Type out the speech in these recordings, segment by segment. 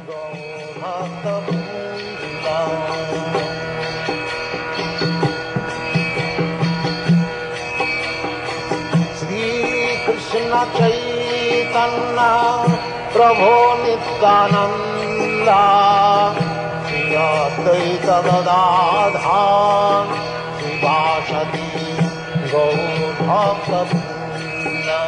Krishna Chaitanya Prabhu Nityananda Shri Advaita Gadadhar Srivasadi Gaur Bhakta-vrinda.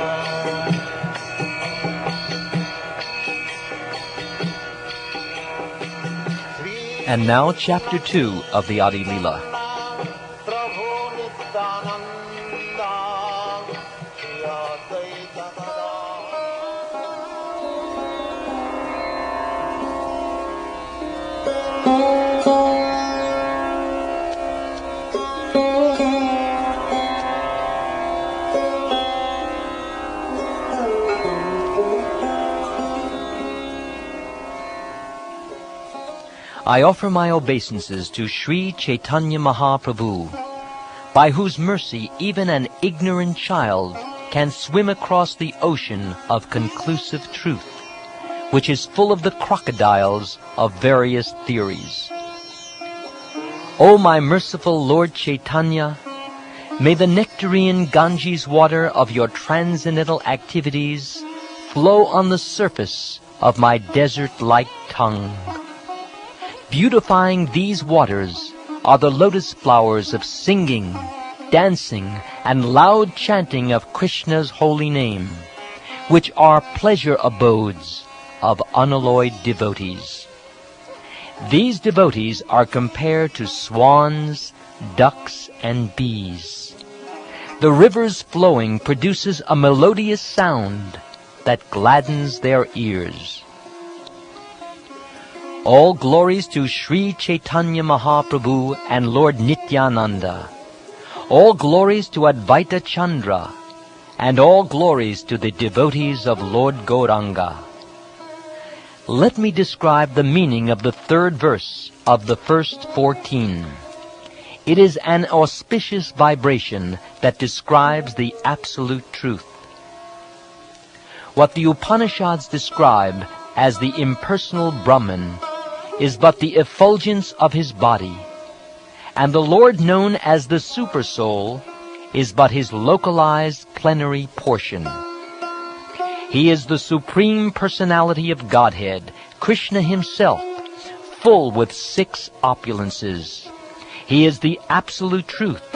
And now Chapter 2 of the Adi Leela. I offer my obeisances to Sri Chaitanya Mahaprabhu, by whose mercy even an ignorant child can swim across the ocean of conclusive truth, which is full of the crocodiles of various theories. O my merciful Lord Chaitanya, may the nectarine Ganges water of your transcendental activities flow on the surface of my desert-like tongue. Beautifying these waters are the lotus flowers of singing, dancing, and loud chanting of Krishna's holy name, which are pleasure abodes of unalloyed devotees. These devotees are compared to swans, ducks, and bees. The river's flowing produces a melodious sound that gladdens their ears. All glories to Sri Chaitanya Mahaprabhu and Lord Nityananda. All glories to Advaita Chandra, and all glories to the devotees of Lord Gauranga. Let me describe the meaning of the third verse of the first 14. It is an auspicious vibration that describes the absolute truth. What the Upanishads describe as the impersonal Brahman is but the effulgence of his body, and the Lord known as the Supersoul is but his localized plenary portion. He is the Supreme Personality of Godhead, Krishna himself, full with 6 opulences. He is the Absolute Truth,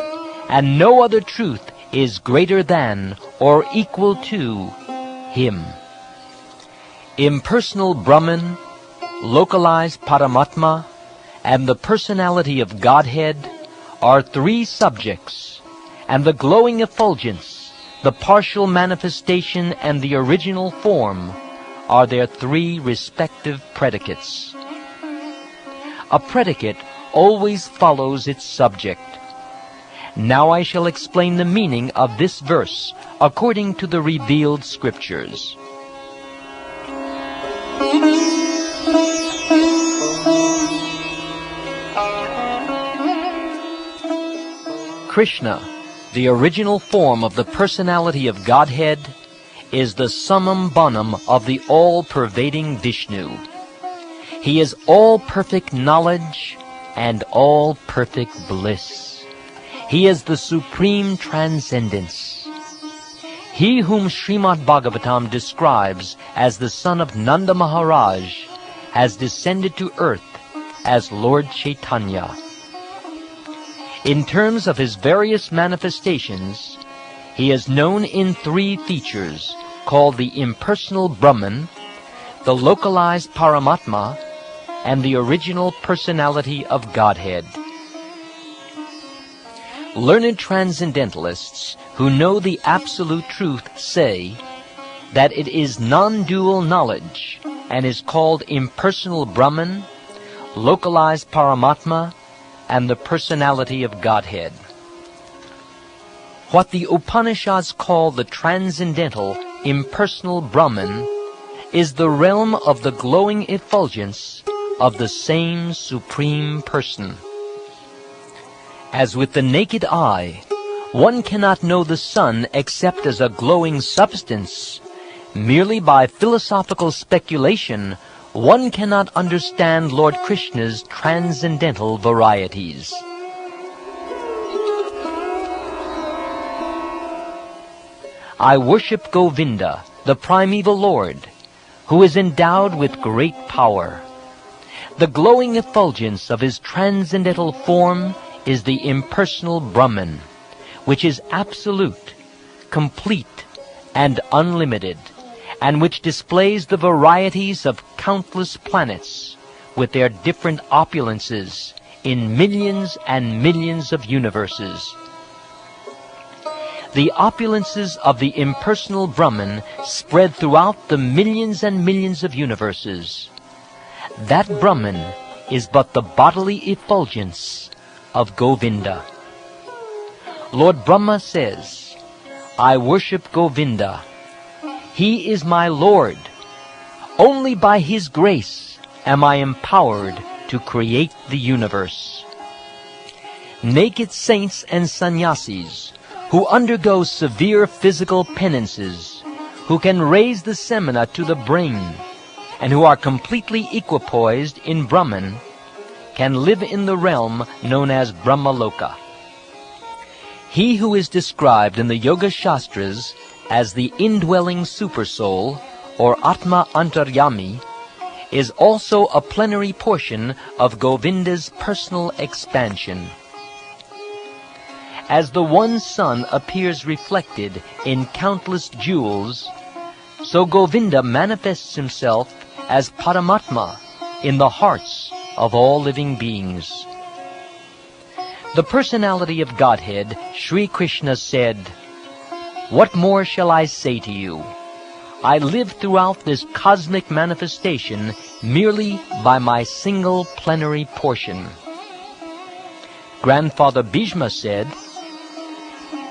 and no other truth is greater than or equal to him. Impersonal Brahman, localized Paramatma, and the personality of Godhead are 3 subjects, and the glowing effulgence, the partial manifestation, and the original form are their 3 respective predicates. A predicate always follows its subject. Now I shall explain the meaning of this verse according to the revealed scriptures. Krishna, the original form of the personality of Godhead, is the summum bonum of the all-pervading Vishnu. He is all-perfect knowledge and all-perfect bliss. He is the supreme transcendence. He whom Srimad Bhagavatam describes as the son of Nanda Maharaj has descended to earth as Lord Chaitanya. In terms of his various manifestations, he is known in 3 features called the impersonal Brahman, the localized Paramatma, and the original personality of Godhead. Learned transcendentalists who know the absolute truth say that it is non-dual knowledge and is called impersonal Brahman, localized Paramatma, and the personality of Godhead. What the Upanishads call the transcendental, impersonal Brahman is the realm of the glowing effulgence of the same Supreme Person. As with the naked eye, one cannot know the sun except as a glowing substance. Merely by philosophical speculation, one cannot understand Lord Krishna's transcendental varieties. I worship Govinda, the primeval Lord, who is endowed with great power. The glowing effulgence of his transcendental form is the impersonal Brahman, which is absolute, complete, and unlimited, and which displays the varieties of countless planets with their different opulences in millions and millions of universes. The opulences of the impersonal Brahman spread throughout the millions and millions of universes. That Brahman is but the bodily effulgence of Govinda. Lord Brahma says, I worship Govinda. He is my Lord. Only by his grace am I empowered to create the universe. Naked saints and sannyasis who undergo severe physical penances, who can raise the semina to the brain, and who are completely equipoised in Brahman, can live in the realm known as Brahmaloka. He who is described in the Yoga Shastras as the indwelling supersoul, or Atma Antaryami, is also a plenary portion of Govinda's personal expansion. As the one sun appears reflected in countless jewels, so Govinda manifests himself as Paramatma in the hearts of all living beings. The personality of Godhead, Sri Krishna said, What more shall I say to you? I live throughout this cosmic manifestation merely by my single plenary portion. Grandfather Bhishma said,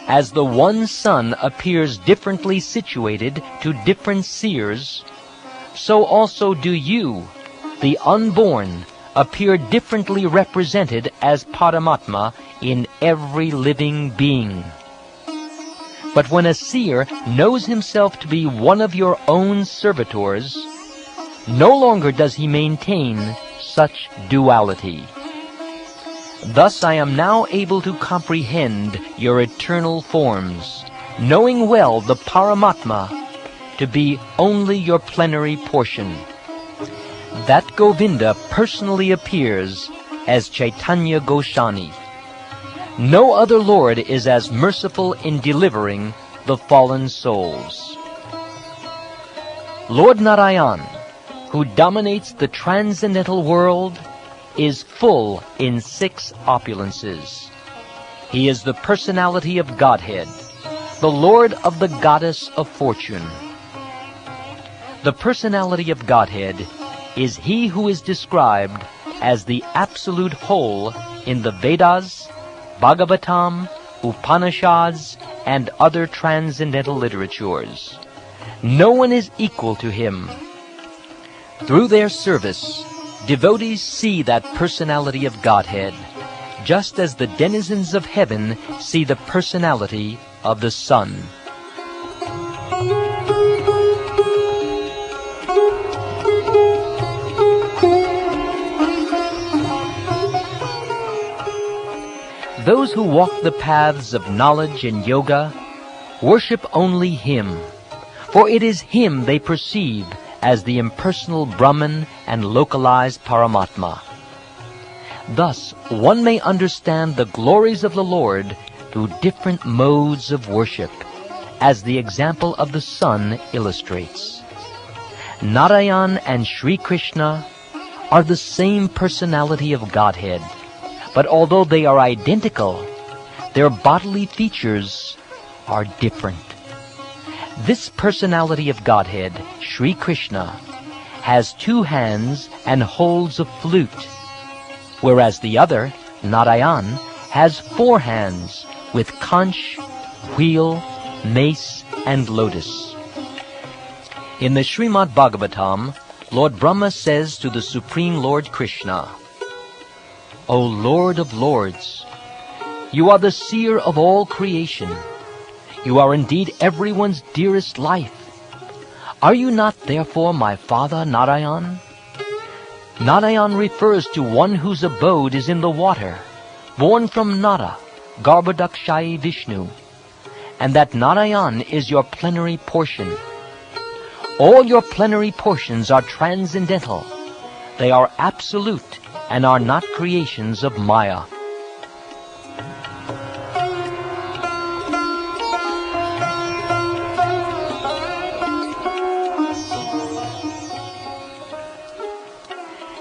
As the one sun appears differently situated to different seers, so also do you, the unborn, appear differently represented as Paramatma in every living being. But when a seer knows himself to be one of your own servitors, no longer does he maintain such duality. Thus I am now able to comprehend your eternal forms, knowing well the Paramatma to be only your plenary portion. That Govinda personally appears as Chaitanya Goswami. No other Lord is as merciful in delivering the fallen souls. Lord Narayan, who dominates the transcendental world, is full in 6 opulences. He is the personality of Godhead, the Lord of the goddess of fortune. The personality of Godhead is he who is described as the absolute whole in the Vedas, Bhagavatam, Upanishads, and other transcendental literatures. No one is equal to him. Through their service, devotees see that personality of Godhead, just as the denizens of heaven see the personality of the sun. Those who walk the paths of knowledge and yoga worship only him, for it is him they perceive as the impersonal Brahman and localized Paramatma. Thus, one may understand the glories of the Lord through different modes of worship, as the example of the sun illustrates. Narayan and Sri Krishna are the same personality of Godhead, but although they are identical, their bodily features are different. This personality of Godhead, Sri Krishna, has 2 hands and holds a flute, whereas the other, Narayan, has 4 hands with conch, wheel, mace, and lotus. In the Srimad Bhagavatam, Lord Brahma says to the Supreme Lord Krishna, O Lord of Lords, you are the seer of all creation. You are indeed everyone's dearest life. Are you not therefore my father Narayan? Narayan refers to one whose abode is in the water, born from Nara, Garbhodakshayi Vishnu, and that Narayan is your plenary portion. All your plenary portions are transcendental. They are absolute and are not creations of Maya.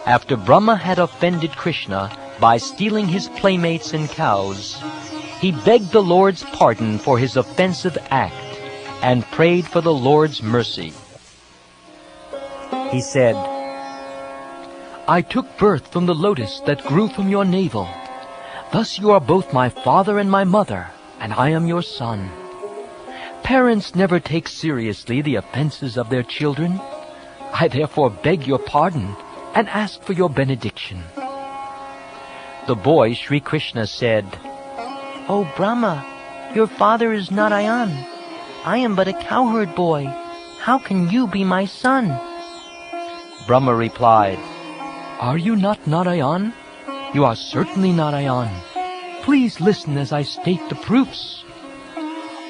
After Brahma had offended Krishna by stealing his playmates and cows, he begged the Lord's pardon for his offensive act and prayed for the Lord's mercy. He said, I took birth from the lotus that grew from your navel. Thus you are both my father and my mother, and I am your son. Parents never take seriously the offenses of their children. I therefore beg your pardon and ask for your benediction. The boy Sri Krishna said, O Brahma, your father is Narayan. I am but a cowherd boy. How can you be my son? Brahma replied, Are you not Narayan? You are certainly Narayan. Please listen as I state the proofs.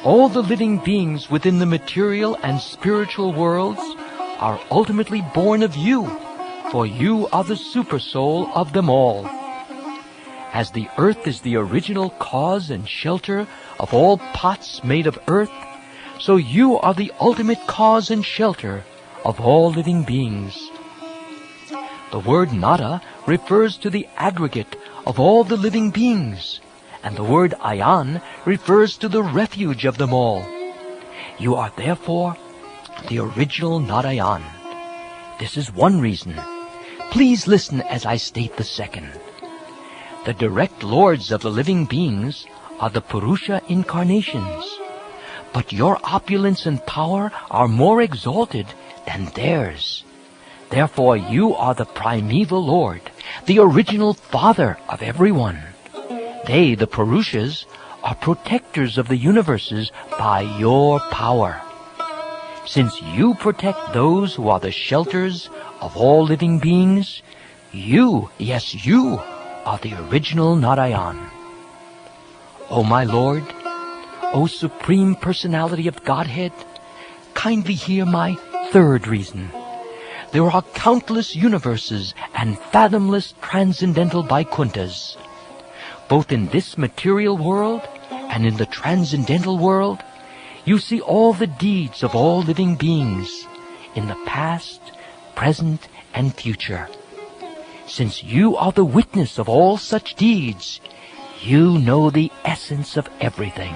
All the living beings within the material and spiritual worlds are ultimately born of you, for you are the supersoul of them all. As the earth is the original cause and shelter of all pots made of earth, so you are the ultimate cause and shelter of all living beings. The word Nara refers to the aggregate of all the living beings, and the word Ayan refers to the refuge of them all. You are therefore the original Narayan. This is one reason. Please listen as I state the second. The direct lords of the living beings are the Purusha incarnations, but your opulence and power are more exalted than theirs. Therefore you are the primeval Lord, the original father of everyone. They, the Purushas, are protectors of the universes by your power. Since you protect those who are the shelters of all living beings, you, yes, you, are the original Narayan. O my Lord, O Supreme Personality of Godhead, kindly hear my third reason. There are countless universes and fathomless transcendental Vaikunthas. Both in this material world and in the transcendental world, you see all the deeds of all living beings in the past, present, and future. Since you are the witness of all such deeds, you know the essence of everything.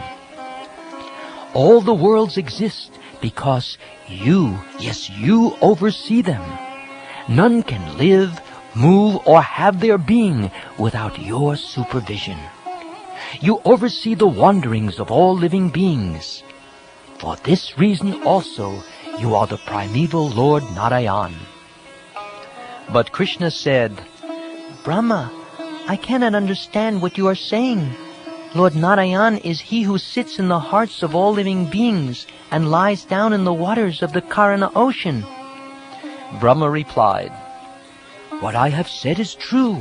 All the worlds exist because you, yes, you oversee them. None can live, move, or have their being without your supervision. You oversee the wanderings of all living beings. For this reason also, you are the primeval Lord Narayan. But Krishna said, Brahma, I cannot understand what you are saying. Lord Narayan is he who sits in the hearts of all living beings and lies down in the waters of the Karana ocean. Brahma replied, What I have said is true.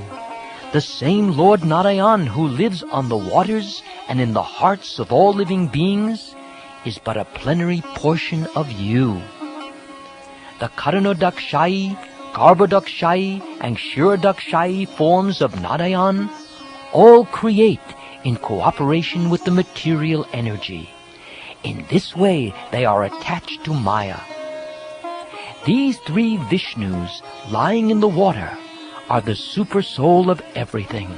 The same Lord Narayan who lives on the waters and in the hearts of all living beings is but a plenary portion of you. The Karanodakshayi, Garbhodakshayi, and Kshirodakshayi forms of Narayan all create in cooperation with the material energy. In this way, they are attached to Maya. These three Vishnus lying in the water are the supersoul of everything.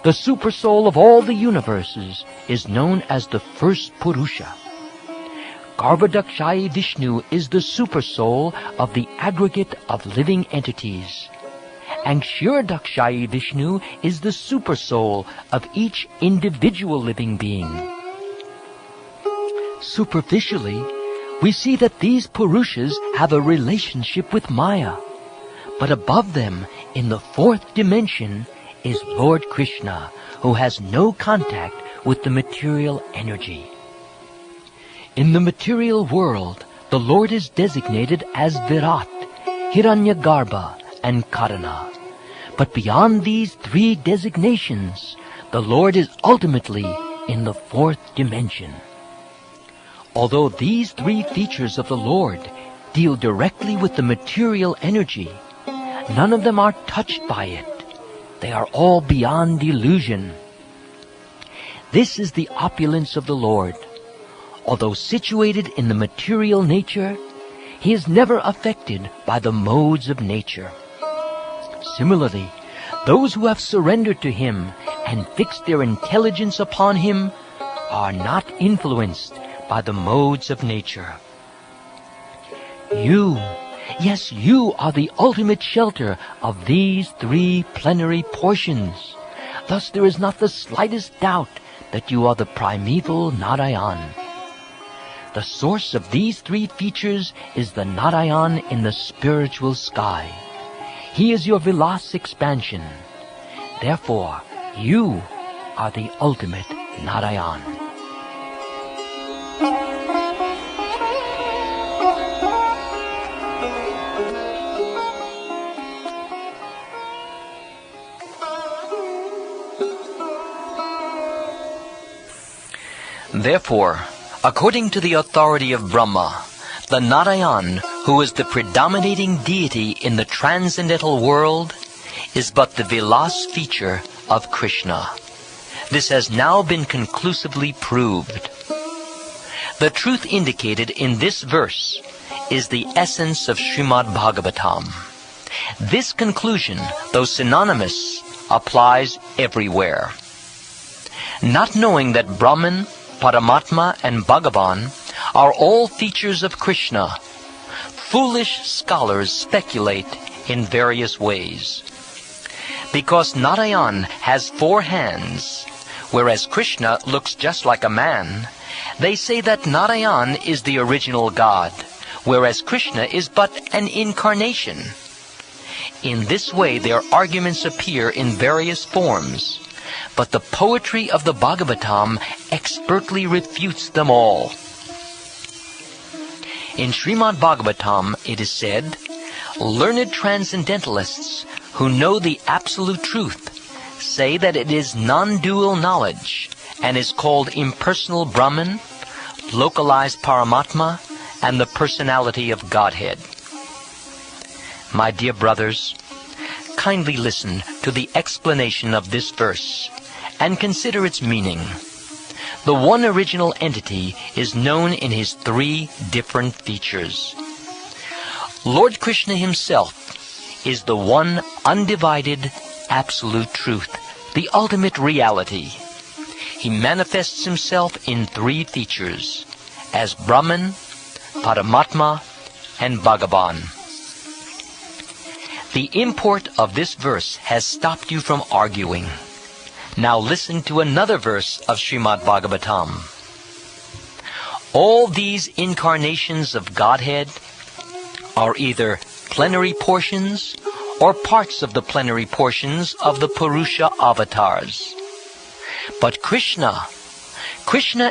The supersoul of all the universes is known as the first Purusha. Garbhodakshayi Vishnu is the supersoul of the aggregate of living entities, and Kshirodakshayi Vishnu is the supersoul of each individual living being. Superficially, we see that these Purushas have a relationship with Maya, but above them, in the fourth dimension, is Lord Krishna, who has no contact with the material energy. In the material world, the Lord is designated as Virat, Hiranyagarbha, and Karana. But beyond these three designations, the Lord is ultimately in the fourth dimension. Although these three features of the Lord deal directly with the material energy, none of them are touched by it. They are all beyond illusion. This is the opulence of the Lord. Although situated in the material nature, He is never affected by the modes of nature. Similarly, those who have surrendered to Him and fixed their intelligence upon Him are not influenced by the modes of nature. You, yes, you are the ultimate shelter of these three plenary portions. Thus there is not the slightest doubt that you are the primeval Narayan. The source of these three features is the Narayan in the spiritual sky. He is your Vilas expansion. Therefore, you are the ultimate Narayan. Therefore, according to the authority of Brahma, the Narayan, who is the predominating deity in the transcendental world, is but the Vilas feature of Krishna. This has now been conclusively proved. The truth indicated in this verse is the essence of Srimad Bhagavatam. This conclusion, though synonymous, applies everywhere. Not knowing that Brahman, Paramatma, and Bhagavan are all features of Krishna, foolish scholars speculate in various ways. Because Narayan has 4 hands, whereas Krishna looks just like a man, they say that Narayan is the original God, whereas Krishna is but an incarnation. In this way their arguments appear in various forms, but the poetry of the Bhagavatam expertly refutes them all. In Srimad Bhagavatam it is said, learned transcendentalists who know the absolute truth say that it is non-dual knowledge and is called impersonal Brahman, localized Paramatma, and the personality of Godhead. My dear brothers, kindly listen to the explanation of this verse and consider its meaning. The one original entity is known in His 3 different features. Lord Krishna Himself is the one undivided absolute truth, the ultimate reality. He manifests Himself in 3 features, as Brahman, Paramatma, and Bhagavan. The import of this verse has stopped you from arguing. Now listen to another verse of Srimad Bhagavatam. All these incarnations of Godhead are either plenary portions or parts of the plenary portions of the Purusha avatars. But Krishna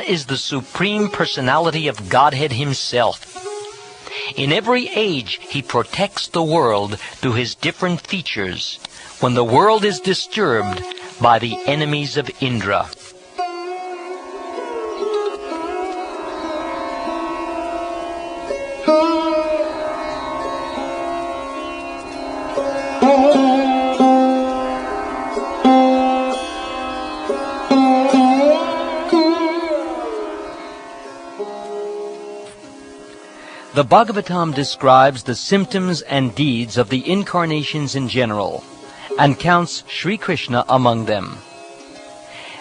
is the Supreme Personality of Godhead Himself. In every age He protects the world through His different features when the world is disturbed by the enemies of Indra. The Bhagavatam describes the symptoms and deeds of the incarnations in general, and counts Sri Krishna among them.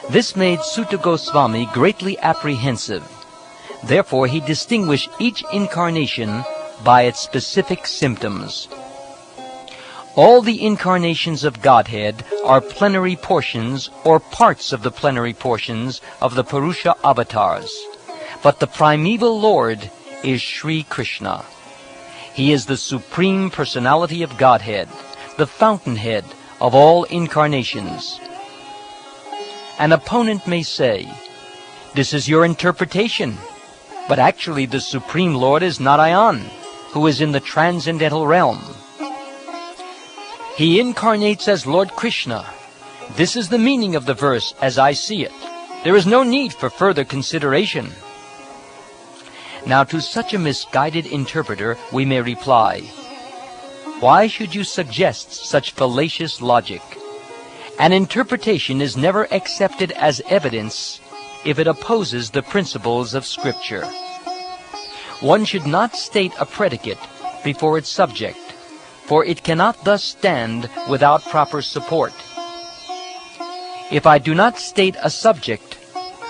This made Sutta Goswami greatly apprehensive. Therefore he distinguished each incarnation by its specific symptoms. All the incarnations of Godhead are plenary portions or parts of the plenary portions of the Purusha avatars. But the primeval Lord is Sri Krishna. He is the Supreme Personality of Godhead, the fountainhead of all incarnations. An opponent may say, "This is your interpretation, but actually the Supreme Lord is Narayan, who is in the transcendental realm." He incarnates as Lord Krishna. This is the meaning of the verse as I see it. There is no need for further consideration. Now to such a misguided interpreter we may reply, why should you suggest such fallacious logic? An interpretation is never accepted as evidence if it opposes the principles of Scripture. One should not state a predicate before its subject, for it cannot thus stand without proper support. If I do not state a subject,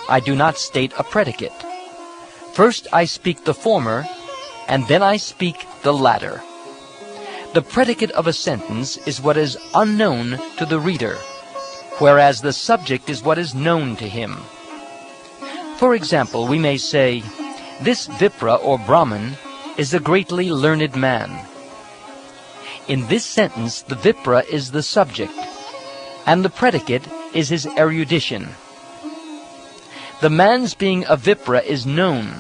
I do not state a predicate. First I speak the former, and then I speak the latter. The predicate of a sentence is what is unknown to the reader, whereas the subject is what is known to him. For example, we may say, this Vipra or Brahman is a greatly learned man. In this sentence, the Vipra is the subject, and the predicate is his erudition. The man's being a Vipra is known,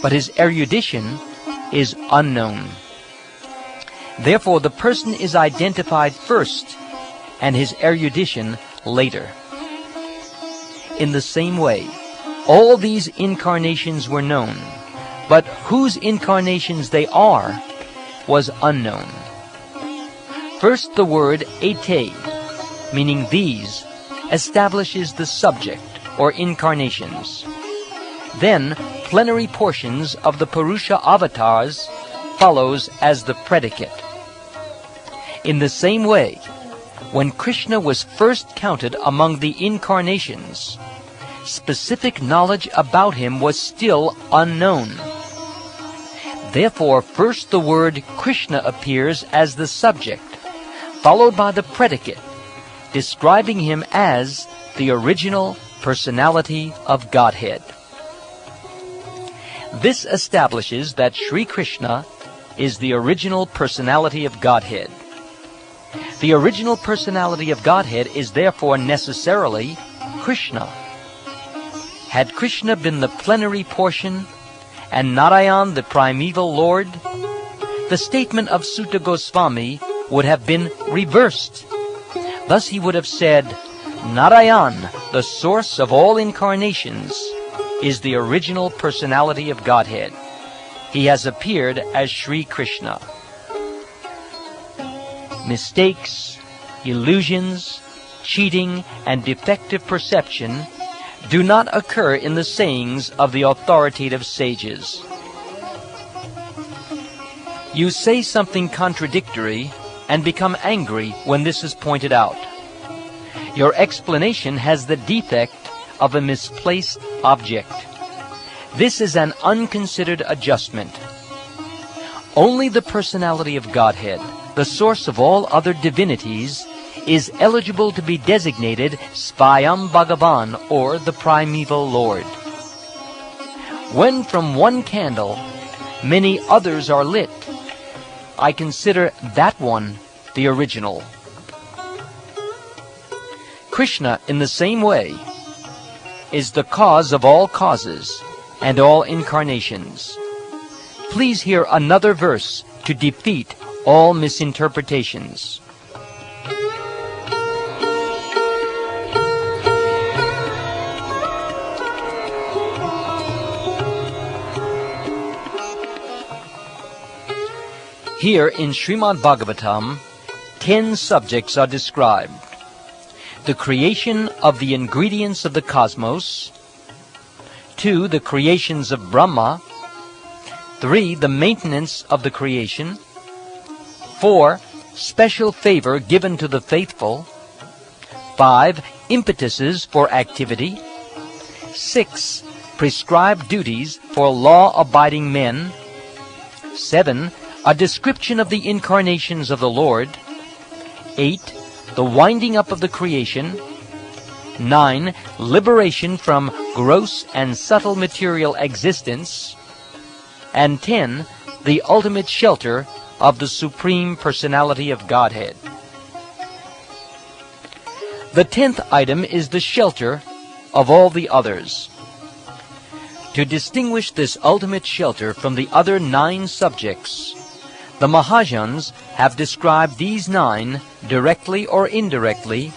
but his erudition is unknown. Therefore, the person is identified first, and his erudition later. In the same way, all these incarnations were known, but whose incarnations they are was unknown. First, the word ete, meaning these, establishes the subject, or incarnations. Then, plenary portions of the Purusha avatars follows as the predicate. In the same way, when Krishna was first counted among the incarnations, specific knowledge about him was still unknown. Therefore, first the word Krishna appears as the subject, followed by the predicate, describing him as the original personality of Godhead. This establishes that Sri Krishna is the original personality of Godhead. The original personality of Godhead is therefore necessarily Krishna. Had Krishna been the plenary portion and Narayan the primeval Lord, the statement of Sutta Goswami would have been reversed. Thus he would have said, Narayan, the source of all incarnations, is the original personality of Godhead. He has appeared as Sri Krishna. Mistakes, illusions, cheating, and defective perception do not occur in the sayings of the authoritative sages. You say something contradictory and become angry when this is pointed out. Your explanation has the defect of a misplaced object. This is an unconsidered adjustment. Only the personality of Godhead, the source of all other divinities, is eligible to be designated Svayam Bhagavan, or the primeval Lord. When from one candle many others are lit, I consider that one the original. Krishna, in the same way, is the cause of all causes and all incarnations. Please hear another verse to defeat all misinterpretations. Here in Srimad Bhagavatam, 10 subjects are described. The creation of the ingredients of the cosmos. 2. The creations of Brahma. 3. The maintenance of the creation. 4. Special favor given to the faithful. 5. Impetuses for activity. 6. Prescribed duties for law-abiding men. 7. A description of the incarnations of the Lord. 8. The winding up of the creation. 9. Liberation from gross and subtle material existence. And 10. The ultimate shelter of the Supreme Personality of Godhead. The 10th item is the shelter of all the others. To distinguish this ultimate shelter from the other 9 subjects, The Mahajans have described these 9 directly or indirectly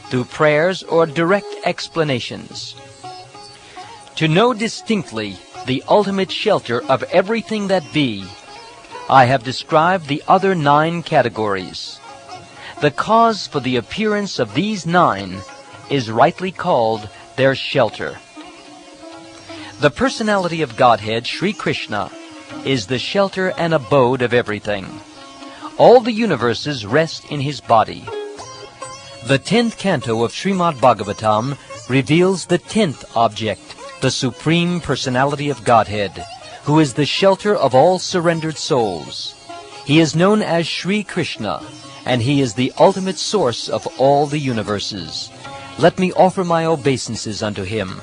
through prayers or direct explanations. To know distinctly the ultimate shelter of everything that be, I have described the other 9 categories. The cause for the appearance of these 9 is rightly called their shelter. The personality of Godhead, Sri Krishna, is the shelter and abode of everything. All the universes rest in his body. The 10th canto of Srimad Bhagavatam reveals the 10th object, the Supreme Personality of Godhead, who is the shelter of all surrendered souls. He is known as Sri Krishna, and he is the ultimate source of all the universes. Let me offer my obeisances unto him.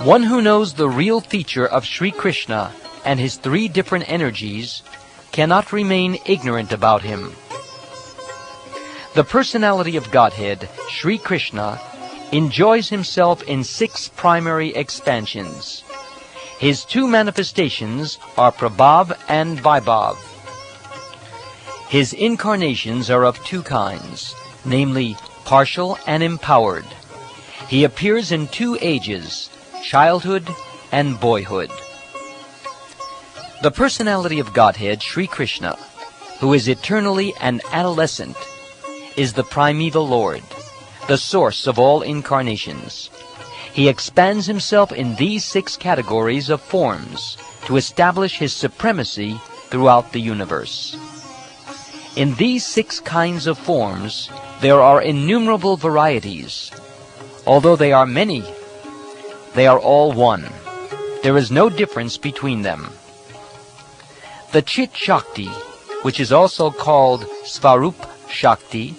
One who knows the real feature of Sri Krishna and his 3 different energies cannot remain ignorant about him. The personality of Godhead, Sri Krishna, enjoys himself in 6 primary expansions. His 2 manifestations are Prabhav and Vaibhav. His incarnations are of 2 kinds, namely partial and empowered. He appears in 2 ages, childhood and boyhood. The personality of Godhead, Sri Krishna, who is eternally an adolescent, is the primeval Lord, the source of all incarnations. He expands himself in these 6 categories of forms to establish his supremacy throughout the universe. In these 6 kinds of forms, there are innumerable varieties. Although they are many, they are all one. There is no difference between them. The Chit Shakti, which is also called Svarup Shakti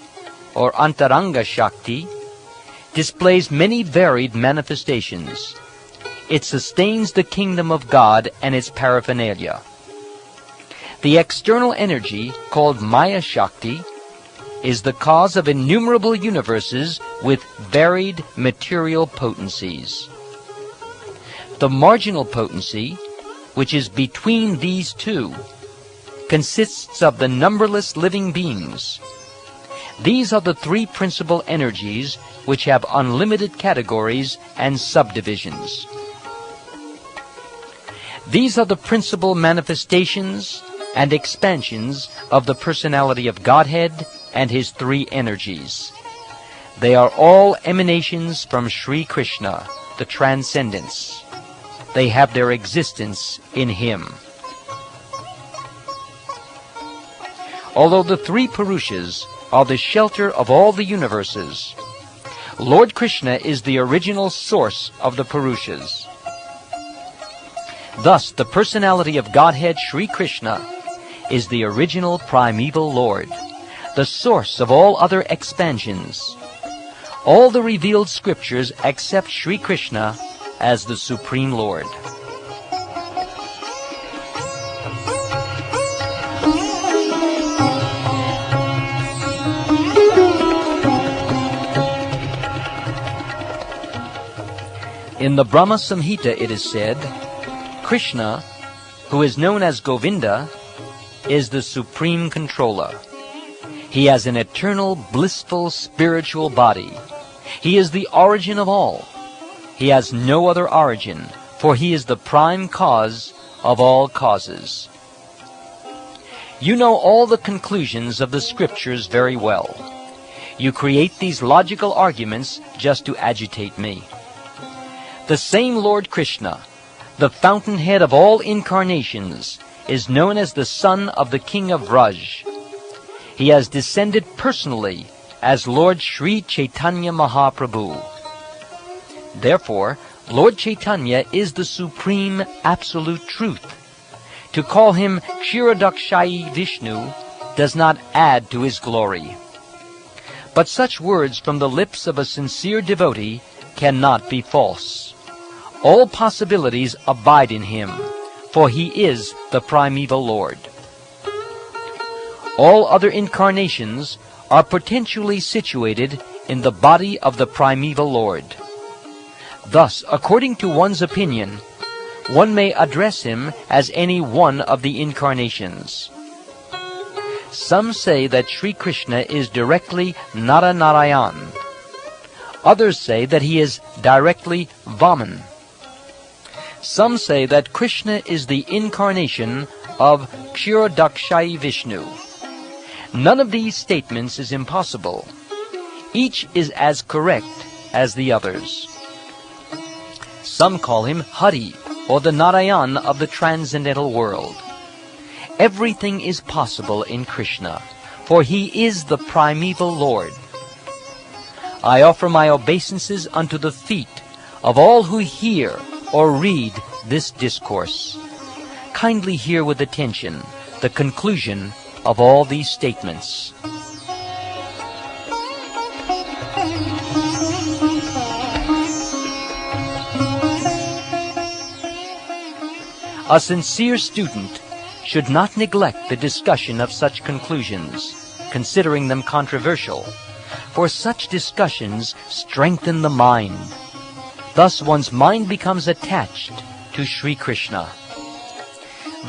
or Antaranga Shakti, displays many varied manifestations. It sustains the kingdom of God and its paraphernalia. The external energy, called Maya Shakti, is the cause of innumerable universes with varied material potencies. The marginal potency, which is between these 2, consists of the numberless living beings. These are the 3 principal energies which have unlimited categories and subdivisions. These are the principal manifestations and expansions of the personality of Godhead and his 3 energies. They are all emanations from Sri Krishna, the Transcendence. They have their existence in him. Although the 3 Purushas are the shelter of all the universes, Lord Krishna is the original source of the Purushas. Thus, the personality of Godhead, Sri Krishna, is the original primeval Lord, the source of all other expansions. All the revealed scriptures accept Sri Krishna as the Supreme Lord. In the Brahma Samhita it is said, Krishna, who is known as Govinda, is the supreme controller. He has an eternal, blissful, spiritual body. He is the origin of all. He has no other origin, for he is the prime cause of all causes. You know all the conclusions of the scriptures very well. You create these logical arguments just to agitate me. The same Lord Krishna, the fountainhead of all incarnations, is known as the son of the king of Vraj. He has descended personally as Lord Sri Chaitanya Mahaprabhu. Therefore, Lord Chaitanya is the supreme absolute truth. To call him Kshirodakshayi Vishnu does not add to his glory. But such words from the lips of a sincere devotee cannot be false. All possibilities abide in him, for he is the primeval Lord. All other incarnations are potentially situated in the body of the primeval Lord. Thus, according to one's opinion, One may address him as any one of the incarnations. Some say that Sri Krishna is directly Naranarayan. Others say that he is directly Vaman. Some say that Krishna is the incarnation of Kshirodakshayi Vishnu. None of these statements is impossible. Each is as correct as the others. Some call him Hari, or the Narayan of the transcendental world. Everything is possible in Krishna, for he is the primeval Lord. I offer my obeisances unto the feet of all who hear or read this discourse. Kindly hear with attention the conclusion of all these statements. A sincere student should not neglect the discussion of such conclusions, considering them controversial, for such discussions strengthen the mind. Thus one's mind becomes attached to Sri Krishna.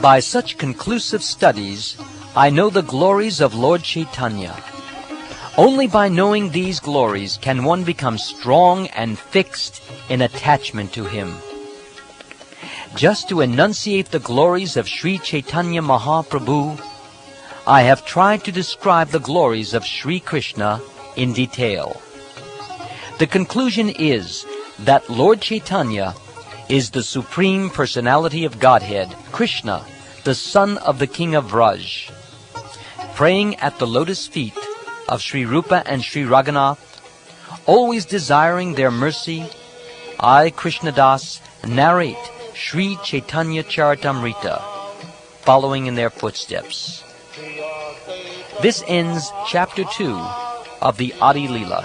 By such conclusive studies, I know the glories of Lord Chaitanya. Only by knowing these glories can one become strong and fixed in attachment to him. Just to enunciate the glories of Sri Chaitanya Mahaprabhu, I have tried to describe the glories of Sri Krishna in detail. The conclusion is that Lord Chaitanya is the Supreme Personality of Godhead, Krishna, the son of the King of Vraj. Praying at the lotus feet of Sri Rupa and Sri Raghunath, always desiring their mercy, I, Krishnadas, narrate Sri Chaitanya Charitamrita, following in their footsteps. This ends chapter 2 of the Adi Leela.